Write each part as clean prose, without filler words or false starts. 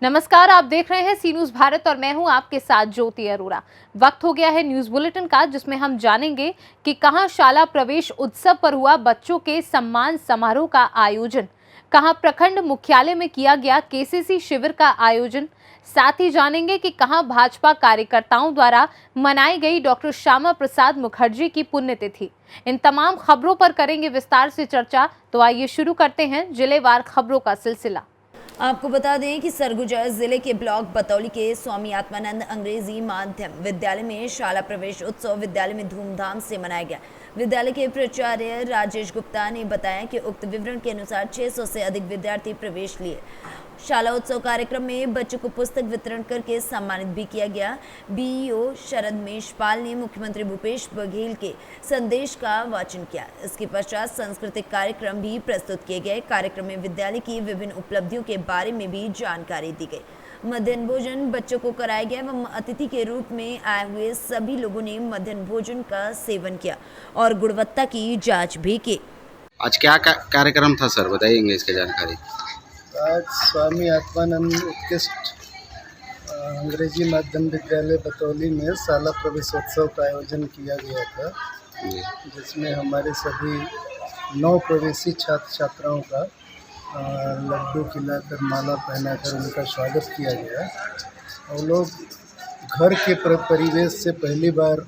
नमस्कार, आप देख रहे हैं सी न्यूज भारत और मैं हूं आपके साथ ज्योति अरोरा। वक्त हो गया है न्यूज बुलेटिन का, जिसमें हम जानेंगे कि कहां शाला प्रवेश उत्सव पर हुआ बच्चों के सम्मान समारोह का आयोजन, कहां प्रखंड मुख्यालय में किया गया केसीसी शिविर का आयोजन, साथ ही जानेंगे कि कहां भाजपा कार्यकर्ताओं द्वारा मनाई गई डॉक्टर श्यामा प्रसाद मुखर्जी की पुण्यतिथि। इन तमाम खबरों पर करेंगे विस्तार से चर्चा। तो आइए शुरू करते हैं जिलेवार खबरों का सिलसिला। आपको बता दें कि सरगुजा जिले के ब्लॉक बतौली के स्वामी आत्मानंद अंग्रेजी माध्यम विद्यालय में शाला प्रवेश उत्सव विद्यालय में धूमधाम से मनाया गया। विद्यालय के प्राचार्य राजेश गुप्ता ने बताया कि उक्त विवरण के अनुसार 600 से अधिक विद्यार्थी प्रवेश लिए। शाला उत्सव कार्यक्रम में बच्चों को पुस्तक वितरण करके सम्मानित भी किया गया। बीईओ शरद मेषपाल ने मुख्यमंत्री भूपेश बघेल के संदेश का वाचन किया। इसके पश्चात सांस्कृतिक कार्यक्रम भी प्रस्तुत किए गए। कार्यक्रम में विद्यालय की विभिन्न उपलब्धियों के बारे में भी जानकारी दी गई। मध्याह्न भोजन बच्चों को कराया गया एवं अतिथि के रूप में आए हुए सभी लोगों ने मध्याह्न भोजन का सेवन किया और गुणवत्ता की जांच भी की। आज क्या कार्यक्रम था सर, बताइएंगे इसकी जानकारी। आज स्वामी आत्मानंद उत्कृष्ट अंग्रेजी माध्यम विद्यालय बतौली में शाला प्रवेशोत्सव का आयोजन किया गया था, जिसमें हमारे सभी 9 प्रवेशी छात्र छात्राओं का लड्डू खिलाकर माला पहनाकर उनका स्वागत किया गया। और लोग घर के परिवेश से पहली बार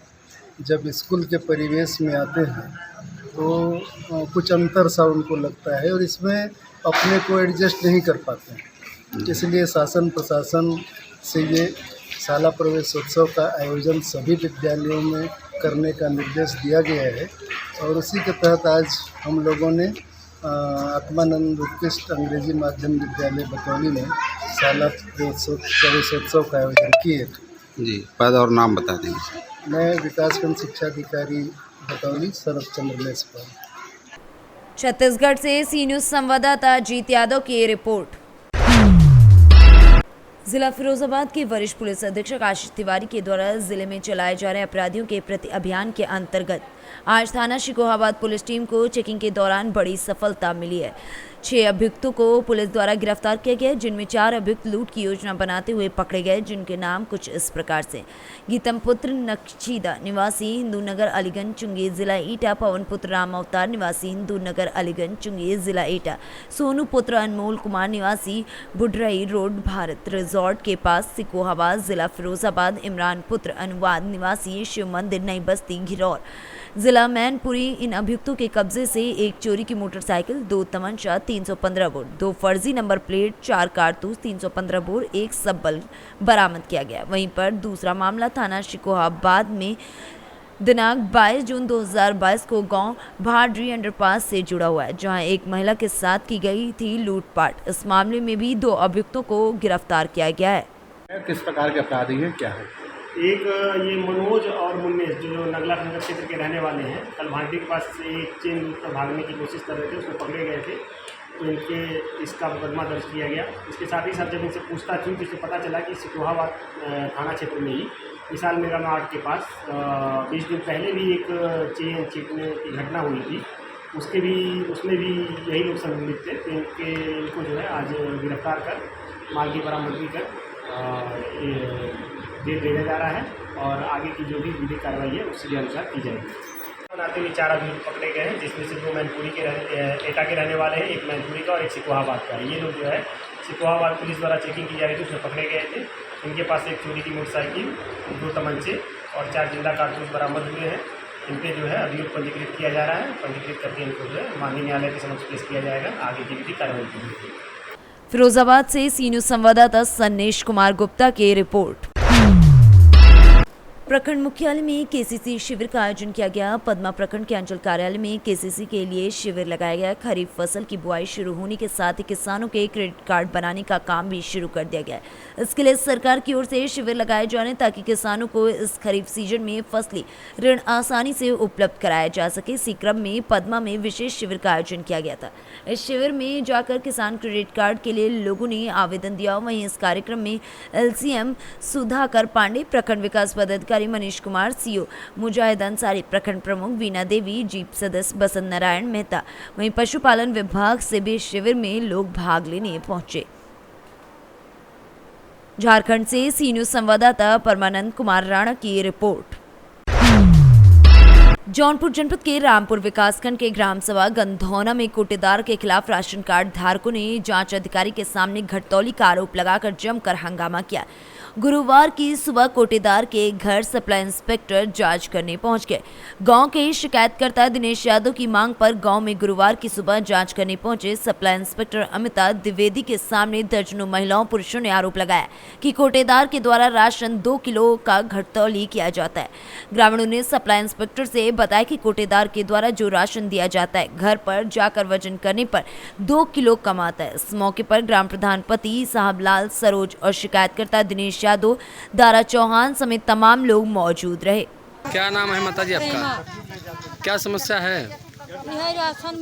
जब स्कूल के परिवेश में आते हैं तो कुछ अंतर सा उनको लगता है और इसमें अपने को एडजस्ट नहीं कर पाते हैं। इसलिए शासन प्रशासन से ये शाला प्रवेशोत्सव का आयोजन सभी विद्यालयों में करने का निर्देश दिया गया है और उसी के तहत आज हम लोगों ने आत्मानंद उत्कृष्ट अंग्रेजी माध्यम विद्यालय बतौली में शाला प्रवेशोत्सव का आयोजन किए थे। जी, पद और नाम बता देंगे। मैं विकासखंड शिक्षा अधिकारी बतौली शरद चंद्र मेषपाल। छत्तीसगढ़ से सी न्यूज संवाददाता अजीत यादव की रिपोर्ट। जिला फिरोजाबाद के वरिष्ठ पुलिस अधीक्षक आशीष तिवारी के द्वारा जिले में चलाए जा रहे अपराधियों के प्रति अभियान के अंतर्गत आज थाना शिकोहाबाद पुलिस टीम को चेकिंग के दौरान बड़ी सफलता मिली है। 6 अभियुक्तों को पुलिस द्वारा गिरफ्तार किया गया, जिनमें 4 अभियुक्त लूट की योजना बनाते हुए पकड़े गए, जिनके नाम कुछ इस प्रकार से: गीतम पुत्र नक्शीदा निवासी हिंदू नगर अलीगंज चुंगी जिला ईटा, पवन पुत्र राम अवतार निवासी हिंदू नगर अलीगंज चुंगी जिला ईटा, सोनू पुत्र अनमोल कुमार निवासी बुढ़रई रोड भारत रिजॉर्ट के पास सिकोहाबाद जिला फिरोजाबाद, इमरान पुत्र अनुवाद निवासी शिव मंदिर नई बस्ती घिरौर जिला मैनपुरी। इन अभियुक्तों के कब्जे से एक चोरी की मोटरसाइकिल, 2 तमंचा, 315 बोर, 2 फर्जी नंबर प्लेट, 4 कारतूस, 315 बोर, 1 सब्बल बरामद किया गया। वहीं पर दूसरा मामला थाना शिकोहाबाद में दिनांक 22 जून 2022 को गांव भाडरी अंडरपास से जुड़ा हुआ है, जहां एक महिला के साथ की गई थी लूटपाट। इस मामले में भी 2 अभियुक्तों को गिरफ्तार किया गया है। किस प्रकार के अपराधी हैं, क्या है? एक ये मनोज और मुन्नेश जो नगला खंडर क्षेत्र के रहने वाले हैं, कल भांटी के पास से एक चेन लूट कर भागने की कोशिश कर रहे थे, उसको पकड़े गए थे तो इनके इसका मुकदमा दर्ज किया गया। इसके साथ ही साथ जब इनसे पूछताछ हुई तो इससे पता चला कि सिकोहाबाद थाना क्षेत्र में ही विशाल मेगा मार्ट के पास 20 दिन पहले भी एक चेन छीनने की घटना हुई थी, उसमें भी यही लोग संबंधित थे। तो इनको जो है आज गिरफ्तार कर माल की बरामदगी कर दे देने जा रहा है और आगे की जो भी विधिक कार्रवाई है उसके अनुसार की जाएगी। बनाते हुए 4 अभियुक्त पकड़े गए हैं, जिसमें से 2 मैनपुरी के एटा के रहने वाले हैं, 1 मैनपुरी का और 1 सिकोहाबाद का है। ये लोग जो है सिकोहाबाद पुलिस द्वारा चेकिंग की जा रही थी, उसमें पकड़े गए थे। इनके पास एक चोरी की मोटरसाइकिल, 2 तमंचे और 4 जिंदा कारतूस बरामद हुए हैं। इन पर जो है अभियुक्त पंजीकृत किया जा रहा है। पंजीकृत करके इनको जो है माननीय न्यायालय के समक्ष पेश किया जाएगा, आगे की विधिक कार्रवाई की जाएगी। फिरोजाबाद से सी न्यूज संवाददाता सन्नेश कुमार गुप्ता की रिपोर्ट। प्रखंड मुख्यालय में केसीसी शिविर का आयोजन किया गया। पदमा प्रखंड के अंचल कार्यालय में केसीसी के लिए शिविर लगाया गया। खरीफ फसल की बुआई शुरू होने के साथ ही किसानों के क्रेडिट कार्ड बनाने का काम भी शुरू कर दिया गया। इसके लिए सरकार की ओर से शिविर लगाए जाने ताकि किसानों को इस खरीफ सीजन में फसली ऋण आसानी से उपलब्ध कराया जा सके। इसी क्रम में पदमा में विशेष शिविर का आयोजन किया गया था। इस शिविर में जाकर किसान क्रेडिट कार्ड के लिए लोगों ने आवेदन दिया। वहीं इस कार्यक्रम में LCM सुधाकर पांडे, प्रखंड विकास पदाधिकारी मनीष कुमार, सीओ मुजाहिद अंसारी, प्रखंड प्रमुख वीना देवी, जीप सदस्य बसंत नारायण मेहता, वहीं पशुपालन विभाग से भी शिविर में लोग भाग लेने पहुंचे। झारखंड से सी न्यूज संवाददाता परमानंद कुमार राणा की रिपोर्ट। जौनपुर जनपद के रामपुर विकासखंड के ग्राम सभा गंधौना में कोटेदार के खिलाफ राशन कार्ड धारकों ने जांच अधिकारी के सामने घटतौली का आरोप लगाकर जमकर हंगामा किया। गुरुवार की सुबह कोटेदार के घर सप्लाई इंस्पेक्टर जांच करने पहुंच गए। गांव के शिकायतकर्ता दिनेश यादव की मांग पर गांव में गुरुवार की सुबह जांच करने पहुंचे सप्लाई इंस्पेक्टर अमिता द्विवेदी के सामने दर्जनों महिलाओं पुरुषों ने आरोप लगाया कि कोटेदार के द्वारा राशन 2 किलो का घटतौली किया जाता है। ग्रामीणों ने सप्लाई इंस्पेक्टर से बताया कि कोटेदार के द्वारा जो राशन दिया जाता है घर पर जाकर वजन करने पर 2 किलो कम आता है। इस मौके पर ग्राम प्रधान पति साहबलाल सरोज और शिकायतकर्ता दिनेश यादव, दारा चौहान समेत तमाम लोग मौजूद रहे। क्या नाम है माता जी आपका? क्या समस्या है? यह राशन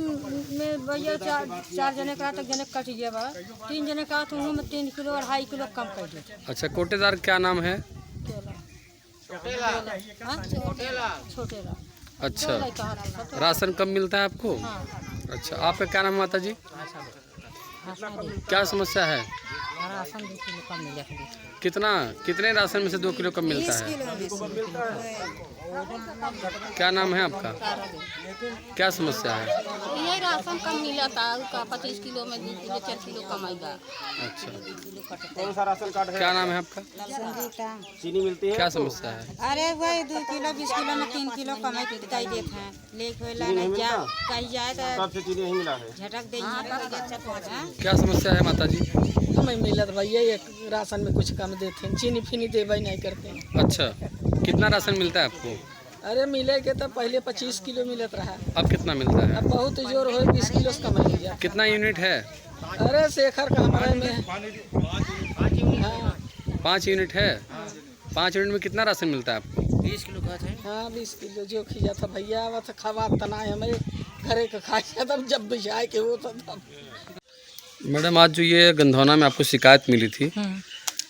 में भैया चार जने का तक जने कट गया बा, 3 जने का तो उन्होंने 3 किलो और 2.5 किलो कम कर दिया। अच्छा, कोटेदार क्या नाम है? छोटेला। अच्छा, राशन कब मिलता है आपको? अच्छा, आपका क्या नाम है माता जी? क्या समस्या है? राशन 2 किलो कम मिला। कितने राशन में से 2 किलो कम मिलता है? क्या नाम है आपका? क्या समस्या है? यही राशन कम मिला था, उसका 25 किलो में 2 किलो 4 किलो कम आएगा। अच्छा, कौन सा राशन कार्ड है? क्या नाम है आपका? संगीता। चीनी मिलती है? क्या समस्या है? अरे वही 2 किलो 20 किलो में 3 किलो कमाई के दिखाई देते हैं। लेके नहीं जा कहीं जाए तो तब से चीनी नहीं मिला है। झटक देंगे। क्या समस्या है माता जी? नहीं मिलत भैया, ये राशन में कुछ कम देते हैं, चीनी फिनी देवे नहीं करते हैं। अच्छा, कितना राशन मिलता है आपको? अरे मिले के तो पहले 25 किलो मिलत रहा, अब कितना मिलता है? अब बहुत जोर हो 20 किलो से कम हो गया। कितना यूनिट है? अरे शेखर का हमारे में हाँ 5 यूनिट है। 5 यूनिट में कितना राशन मिलता है आपको? 20 किलो का है। हाँ 20 किलो जो खिया था भैया, अब तो खवा तना है हमारे घरे का खाया तब जब बिछाए के होता तब। मैडम, आज जो ये गंधौना में आपको शिकायत मिली थी,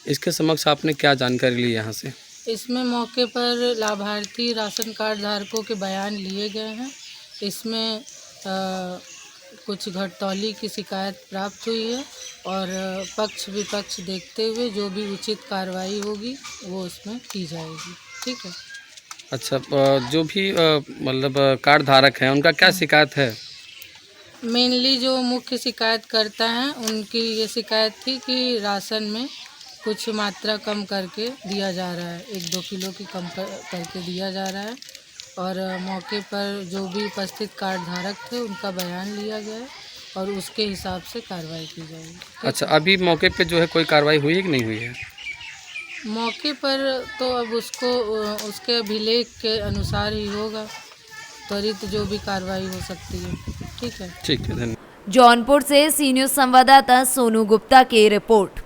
इसके समक्ष आपने क्या जानकारी ली यहाँ से? इसमें मौके पर लाभार्थी राशन कार्ड धारकों के बयान लिए गए हैं। इसमें कुछ घटतौली की शिकायत प्राप्त हुई है और पक्ष विपक्ष देखते हुए जो भी उचित कार्रवाई होगी वो उसमें की जाएगी। ठीक है। अच्छा, जो भी मतलब कार्ड धारक हैं उनका क्या शिकायत है? मेनली जो मुख्य शिकायतकर्ता हैं उनकी ये शिकायत थी कि राशन में कुछ मात्रा कम करके दिया जा रहा है, 1-2 किलो की कम करके दिया जा रहा है और मौके पर जो भी उपस्थित कार्ड धारक थे उनका बयान लिया गया है और उसके हिसाब से कार्रवाई की जाएगी। अच्छा, अभी मौके पे जो है कोई कार्रवाई हुई है कि नहीं हुई है? मौके पर तो अब उसको उसके अभिलेख के अनुसार ही होगा, त्वरित जो भी कार्रवाई हो सकती है। ठीक है, धन्यवाद। जौनपुर से सी न्यूज संवाददाता सोनू गुप्ता की रिपोर्ट।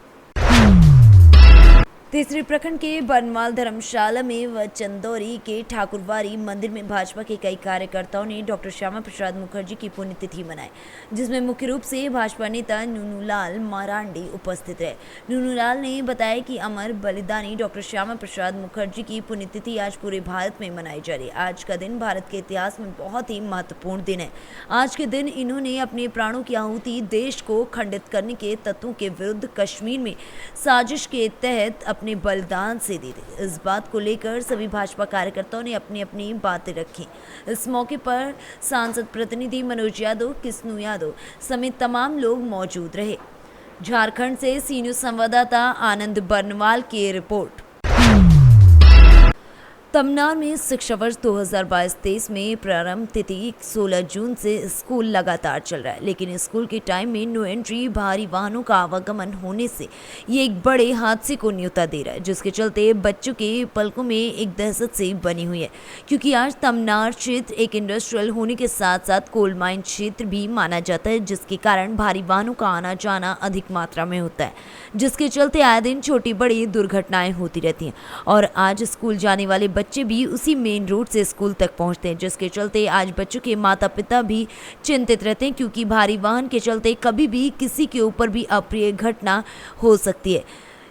तीसरे प्रखंड के बनवाल धर्मशाला में व चंदौरी के ठाकुरवारी मंदिर में भाजपा के कई कार्यकर्ताओं ने डॉक्टर श्यामा प्रसाद मुखर्जी की पुण्यतिथि मनाई, जिसमें मुख्य रूप से भाजपा नेता नूनूलाल मारांडी उपस्थित रहे। नूनूलाल ने बताया कि अमर बलिदानी डॉक्टर श्यामा प्रसाद मुखर्जी की पुण्यतिथि आज पूरे भारत में मनाई जा रही है। आज का दिन भारत के इतिहास में बहुत ही महत्वपूर्ण दिन है। आज के दिन इन्होंने अपने प्राणों की आहुति देश को खंडित करने के तत्वों के विरुद्ध कश्मीर में साजिश के तहत अपने बलिदान से दी थी। इस बात को लेकर सभी भाजपा कार्यकर्ताओं ने अपनी अपनी बातें रखी। इस मौके पर सांसद प्रतिनिधि मनोज यादव, किस्नू यादव समेत तमाम लोग मौजूद रहे। झारखंड से सी न्यूज संवाददाता आनंद बर्नवाल की रिपोर्ट। तमनार में शिक्षा वर्ष 2022-23 में प्रारंभ तिथि 16 जून से स्कूल लगातार चल रहा है, लेकिन स्कूल के टाइम में नो एंट्री भारी वाहनों का आवागमन होने से ये एक बड़े हादसे को न्योता दे रहा है, जिसके चलते बच्चों के पलकों में एक दहशत से बनी हुई है। क्योंकि आज तमनार क्षेत्र एक इंडस्ट्रियल होने के साथ साथ कोल माइन क्षेत्र भी माना जाता है, जिसके कारण भारी वाहनों का आना जाना अधिक मात्रा में होता है, जिसके चलते आए दिन छोटी बड़ी दुर्घटनाएं होती रहती हैं। और आज स्कूल जाने वाले बच्चे भी उसी मेन रोड से स्कूल तक पहुंचते हैं, जिसके चलते आज बच्चों के माता पिता भी चिंतित रहते हैं, क्योंकि भारी वाहन के चलते कभी भी किसी के ऊपर भी अप्रिय घटना हो सकती है।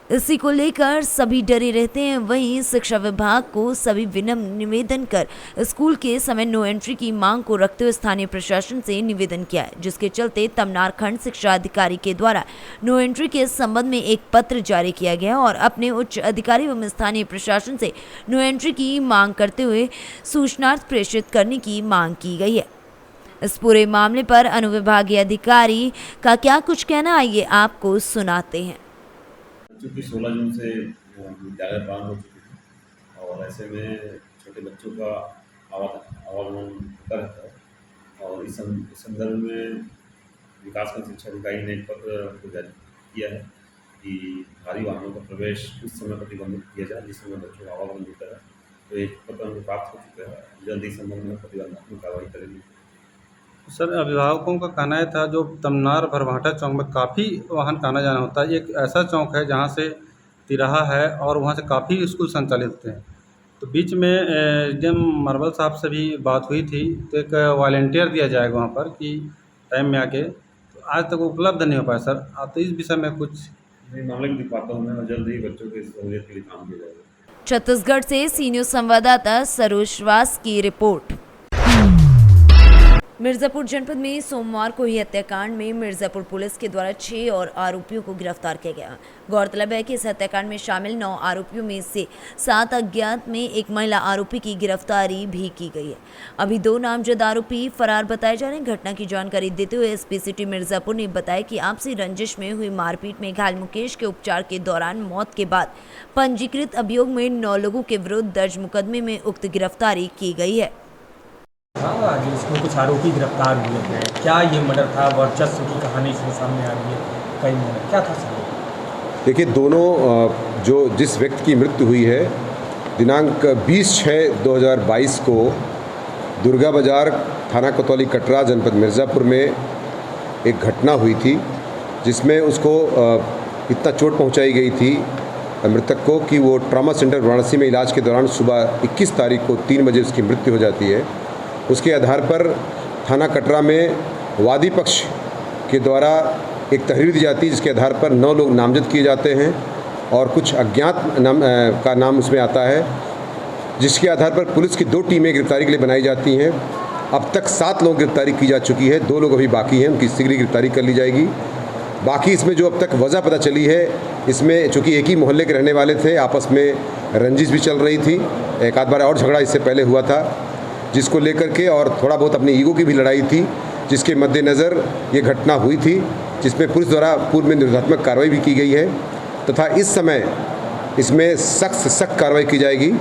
इसी को लेकर सभी डरे रहते हैं। वहीं शिक्षा विभाग को सभी विनम्र निवेदन कर स्कूल के समय नो एंट्री की मांग को रखते हुए स्थानीय प्रशासन से निवेदन किया है, जिसके चलते तमनार खंड शिक्षा अधिकारी के द्वारा नो एंट्री के संबंध में एक पत्र जारी किया गया और अपने उच्च अधिकारी एवं स्थानीय प्रशासन से नो एंट्री की मांग करते हुए सूचनार्थ प्रेषित करने की मांग की गई है। इस पूरे मामले पर अनुविभागीय अधिकारी का क्या कुछ कहना, आइए आपको सुनाते हैं। चूँकि 16 जून से विद्यालय प्रारंभ हो चुके हैं और ऐसे में छोटे बच्चों का आवागमन होता रहता है और इस संदर्भ में विकासखंड शिक्षा अधिकारी ने एक पत्र जारी किया है कि भारी वाहनों का प्रवेश उस समय प्रतिबंधित किया जाए जिस समय बच्चों का आवागमन होता है। तो एक पत्र हमें प्राप्त हो चुका है, जल्द ही संबंध में प्रतिबंधात्मक कार्रवाई करेंगे। सर, अभिभावकों का कहना है था जो तमनार भरभाटा चौक में काफ़ी वाहन का आना जाना होता है। एक ऐसा चौक है जहाँ से तिराहा है और वहाँ से काफ़ी स्कूल संचालित होते हैं। तो बीच में जब मार्बल साहब से भी बात हुई थी तो एक वॉलंटियर दिया जाएगा वहाँ पर कि टाइम में आके, तो आज तक उपलब्ध नहीं हो पाया सर। आप तो इस विषय में कुछ मामले की दिखाता हूँ मैं और जल्द ही बच्चों की सहूलियत के लिए काम किया जाएगा। छत्तीसगढ़ से सीनियर संवाददाता सरोज श्रीवास की रिपोर्ट। मिर्जापुर जनपद में सोमवार को ही हत्याकांड में मिर्जापुर पुलिस के द्वारा 6 और आरोपियों को गिरफ्तार किया गया। गौरतलब है कि इस हत्याकांड में शामिल 9 आरोपियों में से 7 अज्ञात में एक महिला आरोपी की गिरफ्तारी भी की गई है। अभी 2 नामजद आरोपी फरार बताए जा रहे हैं। घटना की जानकारी देते हुए एसपी सिटी मिर्जापुर ने बताया कि आपसी रंजिश में हुई मारपीट में घायल मुकेश के उपचार के दौरान मौत के बाद पंजीकृत अभियोग में 9 लोगों के विरुद्ध दर्ज मुकदमे में उक्त गिरफ्तारी की गई है। हाँ, जो इसमें कुछ आरोपी गिरफ्तार हुए हैं। क्या ये मर्डर था? वर्चस्व की कहानी इसमें सामने आ रही है। कई मर्डर क्या था सर? देखिए, दोनों जिस व्यक्ति की मृत्यु हुई है दिनांक 20/6/2022 को दुर्गा बाजार थाना कोतवाली कटरा जनपद मिर्ज़ापुर में एक घटना हुई थी जिसमें उसको इतना चोट पहुंचाई गई थी मृतक को कि वो ट्रॉमा सेंटर वाराणसी में इलाज के दौरान सुबह 21 तारीख को 3 बजे उसकी मृत्यु हो जाती है। उसके आधार पर थाना कटरा में वादी पक्ष के द्वारा एक तहरीर दी जाती है जिसके आधार पर 9 लोग नामजद किए जाते हैं और कुछ अज्ञात का नाम उसमें आता है, जिसके आधार पर पुलिस की 2 टीमें गिरफ्तारी के लिए बनाई जाती हैं। अब तक 7 लोग गिरफ्तारी की जा चुकी है, 2 लोग अभी बाकी हैं, उनकी शीघ्र गिरफ्तारी कर ली जाएगी। बाकी इसमें जो अब तक वजह पता चली है, इसमें चूँकि एक ही मोहल्ले के रहने वाले थे, आपस में रंजिश भी चल रही थी, एक आध बार और झगड़ा इससे पहले हुआ था जिसको लेकर के, और थोड़ा बहुत अपनी ईगो की भी लड़ाई थी जिसके मद्देनज़र ये घटना हुई थी, जिसमें पुलिस द्वारा पूर्व में निरोधात्मक कार्रवाई भी की गई है तथा इस समय इसमें सख्त से सख्त कार्रवाई की जाएगी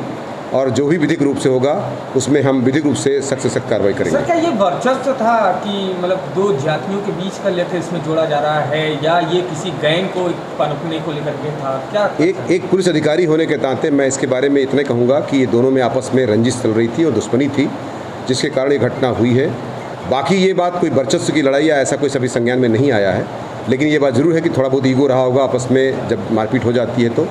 और जो भी विधिक रूप से होगा उसमें हम विधिक रूप से सख्त से सख्त कार्रवाई करेंगे। सर, क्या ये वर्चस्व था कि मतलब 2 जातियों के बीच का लेकर इसमें जोड़ा जा रहा है या ये किसी गैंग को पनपने को लेकर के था? क्या एक पुलिस अधिकारी होने के नाते मैं इसके बारे में इतना कहूँगा कि ये दोनों में आपस में रंजिश चल रही थी और दुश्मनी थी जिसके कारण ये घटना हुई है। बाकी ये बात कोई वर्चस्व की लड़ाई या ऐसा कोई सभी संज्ञान में नहीं आया है, लेकिन ये बात ज़रूर है कि थोड़ा बहुत ईगो रहा होगा आपस में जब मारपीट हो जाती है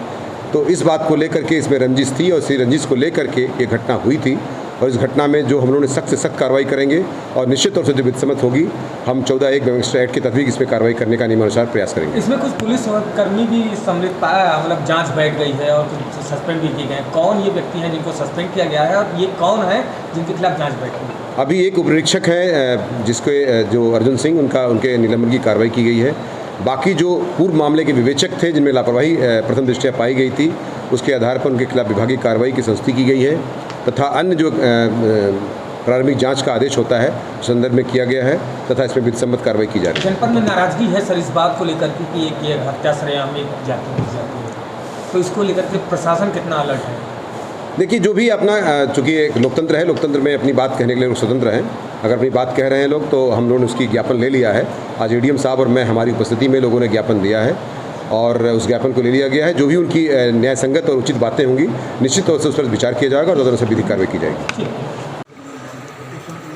तो इस बात को लेकर के इसमें रंजिश थी और इसी रंजिश को लेकर के ये घटना हुई थी और इस घटना में जो हम लोगों ने सख्त से सख्त कार्रवाई करेंगे और निश्चित तौर से जो विधिसम्मत होगी हम 14(1) गैंगस्टर एक्ट के तहत इसमें कार्रवाई करने का नियमानुसार प्रयास करेंगे। इसमें कुछ पुलिस कर्मी भी सम्मिलित पाया, मतलब जांच बैठ गई है और कुछ सस्पेंड भी किए गए। कौन ये व्यक्ति हैं जिनको सस्पेंड किया गया है और ये कौन है जिनके खिलाफ जाँच बैठ गई? अभी एक उपनिरीक्षक है जिसके जो अर्जुन सिंह, उनके निलंबन की कार्रवाई की गई है। बाकी जो पूर्व मामले के विवेचक थे जिनमें लापरवाही प्रथम दृष्टया पाई गई थी उसके आधार पर उनके खिलाफ विभागीय कार्रवाई की संस्तुति की गई है तथा अन्य जो प्रारंभिक जांच का आदेश होता है उस संदर्भ में किया गया है तथा इसमें विधिसम्मत कार्रवाई की जा रही है। जनपद में नाराजगी है सर इस बात को लेकर कि एक ये हत्या सरेआम में जाती है, तो इसको लेकर के प्रशासन कितना अलर्ट है? देखिए, जो भी अपना चूँकि एक लोकतंत्र है, लोकतंत्र में अपनी बात कहने के लिए लोग स्वतंत्र हैं। अगर अपनी बात कह रहे हैं लोग तो हम लोगों ने उसकी ज्ञापन ले लिया है। आज एडीएम साहब और मैं हमारी उपस्थिति में लोगों ने ज्ञापन दिया है और उस ज्ञापन को ले लिया गया है। जो भी उनकी न्याय संगत और उचित बातें होंगी निश्चित तौर से उस पर विचार किया जाएगा और दोनों से विधिक कार्रवाई की जाएगी।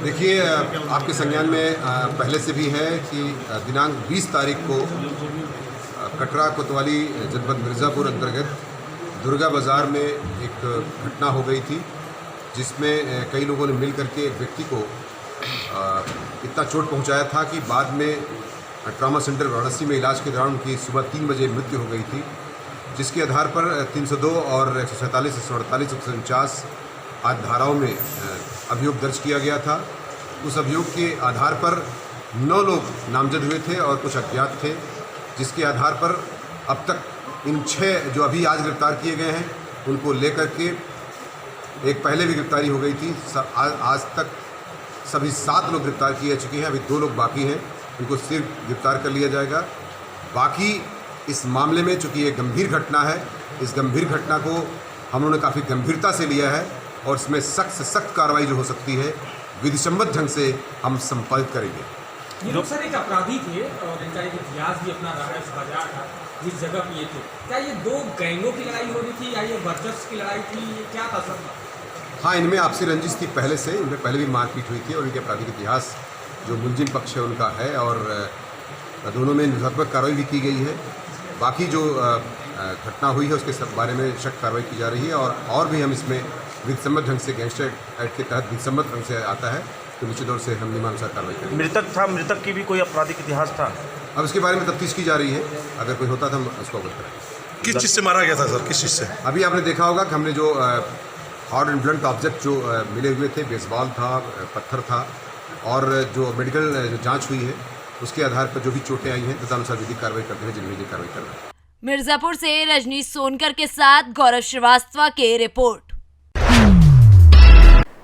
देखिए, आपके संज्ञान में पहले से भी है कि दिनांक 20 तारीख को कटरा कोतवाली जनपद मिर्ज़ापुर अंतर्गत दुर्गा बाज़ार में एक घटना हो गई थी जिसमें कई लोगों ने मिल करके एक व्यक्ति को इतना चोट पहुंचाया था कि बाद में ट्रॉमा सेंटर वाराणसी में इलाज के दौरान उनकी सुबह 3 बजे मृत्यु हो गई थी। जिसके आधार पर 302 और 147, 148, 149 आदि धाराओं में अभियोग दर्ज किया गया था। उस अभियोग के आधार पर 9 लोग नामजद हुए थे और कुछ अज्ञात थे, जिसके आधार पर अब तक इन 6 जो अभी आज गिरफ्तार किए गए हैं उनको लेकर के एक पहले भी गिरफ्तारी हो गई थी। आज तक सभी 7 लोग गिरफ्तार किए चुके हैं। अभी 2 लोग बाकी हैं, उनको सिर्फ गिरफ्तार कर लिया जाएगा। बाकी इस मामले में चूँकि ये गंभीर घटना है, इस गंभीर घटना को हम लोगों ने काफ़ी गंभीरता से लिया है और इसमें सख्त से सख्त कार्रवाई जो हो सकती है विधिसम्मत ढंग से हम संपादित करेंगे। ये लोग सर एक अपराधी थे और इनका एक इतिहास भी अपना रहा है, इस बाजार का जिस जगह पे ये थे। क्या ये 2 गैंगों की लड़ाई हो रही थी या ये वर्चस्व की लड़ाई थी, ये क्या था सर? हाँ, इनमें आपसी रंजिश थी पहले से, इनमें पहले भी मारपीट हुई थी और इनके आपराधिक इतिहास जो मुलजिम पक्ष है उनका है और दोनों में निष्पक्ष कार्रवाई भी की गई है। बाकी जो घटना हुई है उसके सब बारे में सख्त कार्रवाई की जा रही है और भी हम इसमें विधिसम्मत ढंग से गैंगस्टर एक्ट के तहत विधिसम्मत ढंग से आता है तो निश्चित तौर से हम नियमानुसार कार्रवाई करेंगे। मृतक की भी कोई आपराधिक इतिहास था? अब इसके बारे में तफ्तीश की जा रही है, अगर कोई होता तो हम उसको अवगत करेंगे। किस चीज़ से मारा गया था सर, किस चीज़ से? अभी आपने देखा होगा कि हमने जो हार्ड एंड ब्लंट ऑब्जेक्ट जो मिले हुए थे, बेसबॉल था, पत्थर था और जो मेडिकल जो जाँच हुई है उसके आधार पर जो भी चोटें आई हैं तदनुसार विधिक कार्रवाई करते हुए जिन्हें कार्रवाई कर रहे हैं। मिर्जापुर से रजनीश सोनकर के साथ गौरव श्रीवास्तव की रिपोर्ट।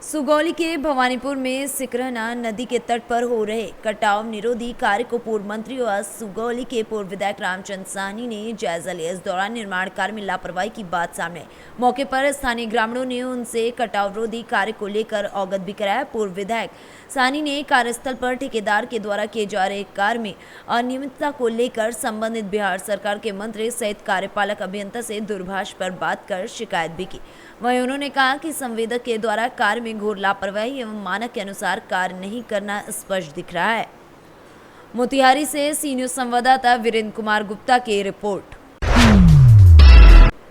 सुगौली के भवानीपुर में सिकरहना नदी के तट पर हो रहे कटाव निरोधी कार्य को पूर्व मंत्री और सुगौली के पूर्व विधायक रामचंद्र साहनी ने जायजा लिया। इस दौरान निर्माण कार्य में लापरवाही की बात सामने आई। मौके पर स्थानीय ग्रामीणों ने उनसे कटाव रोधी कार्य को लेकर अवगत भी कराया। पूर्व विधायक साहनी ने कार्यस्थल पर ठेकेदार के द्वारा किए जा रहे कार्य में अनियमितता को लेकर संबंधित बिहार सरकार के मंत्री सहित कार्यपालक अभियंता से दूरभाष पर बात कर शिकायत भी की। वहीं उन्होंने कहा कि संवेदक के द्वारा कार्य में घोर लापरवाही एवं मानक के अनुसार कार्य नहीं करना स्पष्ट दिख रहा है। मोतिहारी से सी न्यूज संवाददाता वीरेंद्र कुमार गुप्ता की रिपोर्ट।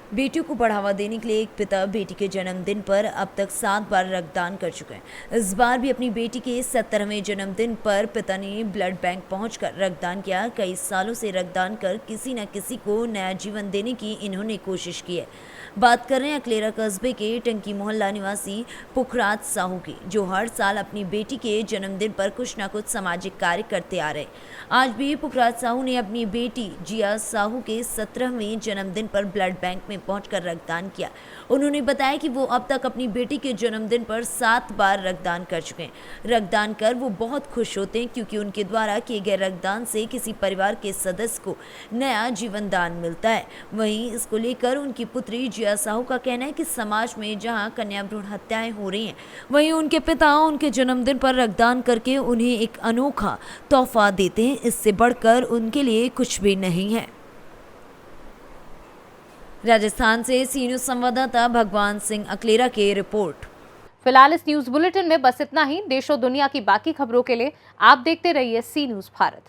बेटियों को बढ़ावा देने के लिए एक पिता बेटी के जन्मदिन पर अब तक 7 बार रक्तदान कर चुके हैं। इस बार भी अपनी बेटी के 70वें जन्मदिन पर पिता ने ब्लड बैंक पहुंचकर रक्तदान किया। कई सालों से रक्तदान कर किसी न किसी को नया जीवन देने की इन्होंने कोशिश की है। बात कर रहे हैं अकलेरा कस्बे के टंकी मोहल्ला निवासी पुखराज साहू की, जो हर साल अपनी बेटी के जन्मदिन पर कुछ न कुछ सामाजिक कार्य करते आ रहे। आज भी पुखराज साहू ने अपनी बेटी जिया साहू के 17वें जन्मदिन पर ब्लड बैंक में पहुंचकर रक्तदान किया। उन्होंने बताया कि वो अब तक अपनी बेटी के जन्मदिन पर 7 बार रक्तदान कर चुके हैं। रक्तदान कर वो बहुत खुश होते हैं क्योंकि उनके द्वारा किए गए रक्तदान से किसी परिवार के सदस्य को नया जीवन दान मिलता है। वहीं इसको लेकर उनकी पुत्री जिया साहू का कहना है कि समाज में जहां कन्या भ्रूण हत्याएं हो रही हैं, वहीं उनके पिता उनके जन्मदिन पर रक्तदान करके उन्हें एक अनोखा तोहफा देते हैं। इससे बढ़कर उनके लिए कुछ भी नहीं है। राजस्थान से सी न्यूज संवाददाता भगवान सिंह अकलेरा की रिपोर्ट। फिलहाल इस न्यूज बुलेटिन में बस इतना ही। देश और दुनिया की बाकी खबरों के लिए आप देखते रहिए सी न्यूज भारत।